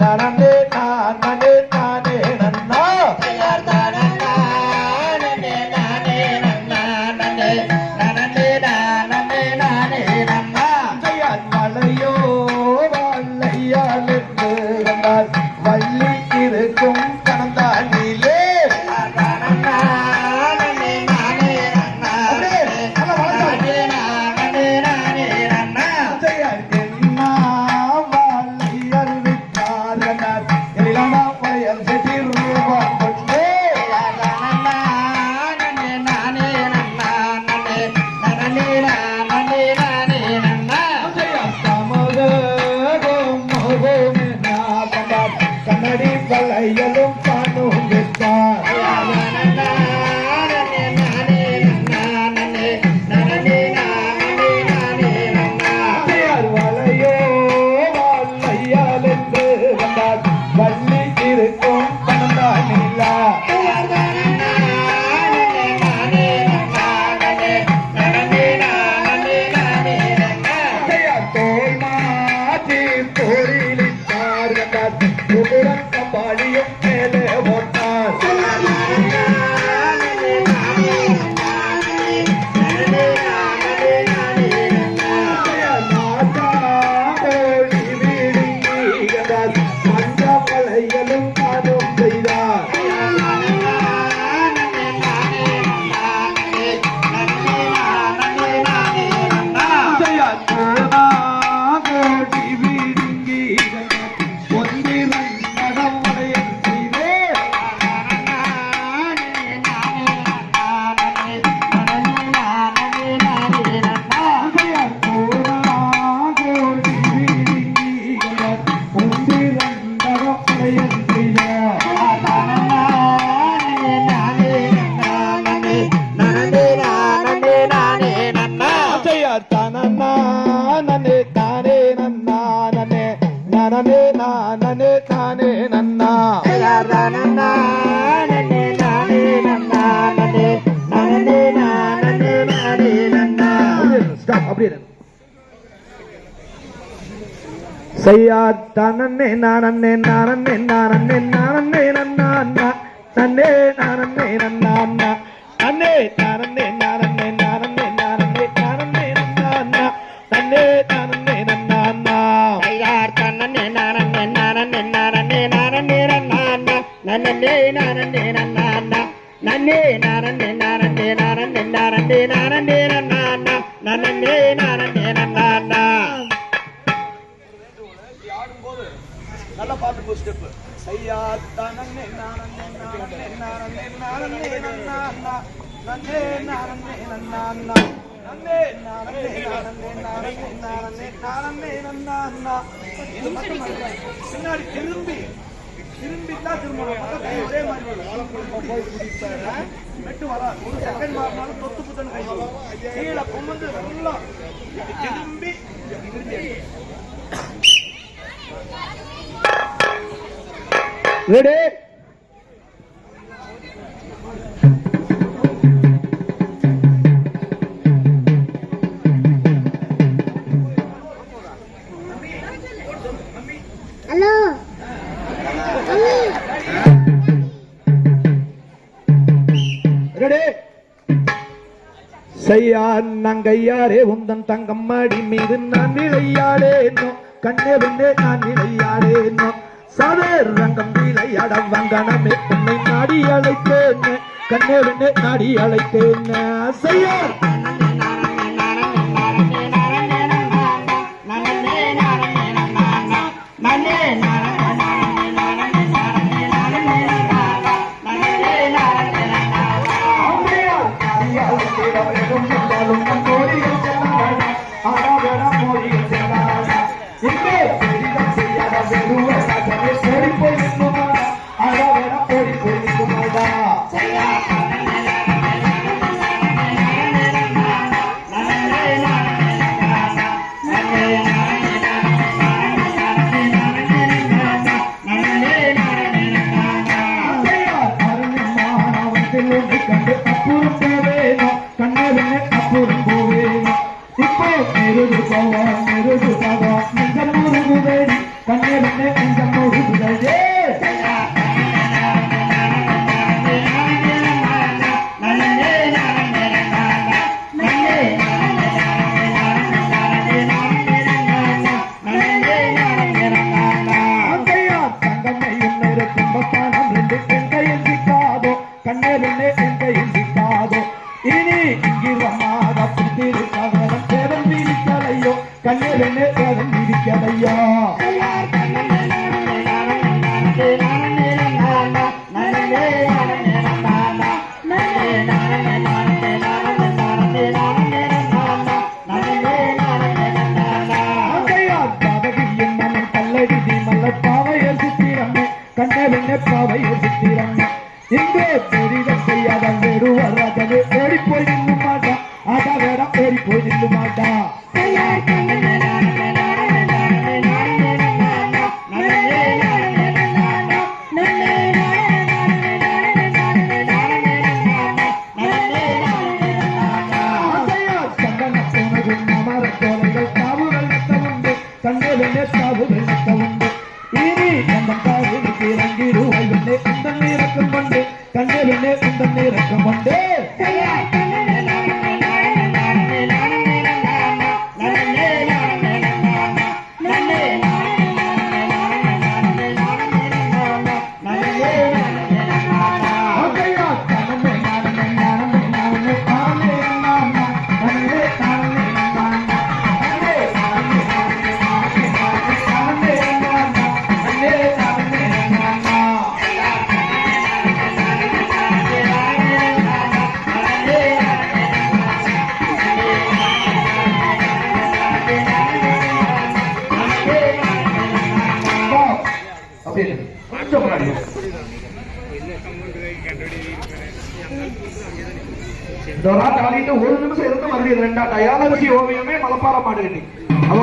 நனே நானே நானே நன்னா வளையோ வள்ளையால் வந்தார் வள்ளி இருக்கும் கணந்தானிலே வளையலும் பானும் விட்டார் வளையோ வள்ளையால் என்று வந்தார் வள்ளி இருக்கும் பணந்தானில்லா தோல் மாற்றி தோழிலிட்டார் வந்தார் பாடியும் மேலே போட்டார் மஞ்ச பழையலும் பாடும் செய்தார் செய்யா தனே நானே நானே நானே நானே நன்னா நன்னே நானே நன்னா நன்னே நானே நானே நானே நானே நானே நன்னா நன்னே நானே நன்னா செய்யா தனே நானே நானே நானே நானே நன்னா நன்னே நானே நன்னா நன்னே நானே நானே நானே நானே நானே நன்னா நன்னே நானே நன்னா நல்ல பாட்டு போ ஸ்டெப் சையா தனனே நானே நானே நானே நானே நன்னா நன்னே நானே நன்னா நன்னே நானே நானே நானே நானே நானே நன்னா இது மட்டும் பின்னாடி திரும்பி தான் திரும்பணும் ஒரே மாதிரி போய் குடிப்பாரு மெட்டு வரா ஒரு செகண்ட் மாறினாலும் தொத்து புத்தன்னு கை கீழே கொண்டு நல்லா திரும்பி ரெடி ஹலோ ரெடி செய்யா நங்கையாரே உந்தன் தங்கம் மாடி மீது நான் நிலையாடேனோ கண்ணே வந்து நான் நிலையாடேனோ சாதர் ரங்கம் விளையாட வங்கனமே உன்னை நாடி அழைத்தேன் கண்ணே வந்து நாடி அழைத்தேன் செய்யா Kande உலகம் முழுவதே கண்ணீரனே தேவன் விதிக்கலையா பாவையர் சித்திரமே கண்ணவெண்ண பாவையர் சித்திரமே இங்கே பெரிதம் செய்யாத வேறுவராகவே ஓடிப்போய் நின்று மாட்டா ஆட்டா வேற ஓடிப்போய் நின்று மாட்டா கண்ணவெண்ண சாவு வெள்ளத்த உண்டு இனி நம்ம காவிற்கு இறங்கிடுவாய் இந்த நீரக்கம் கொண்டு கண்ணவெண்ண இந்த நீரக்கம் கொண்டு ஒரு நிமிஷம் இருந்து மறுபடியும் ரெண்டாட்டா யானவசி ஓவியமே மலப்பாற மாடுகட்டி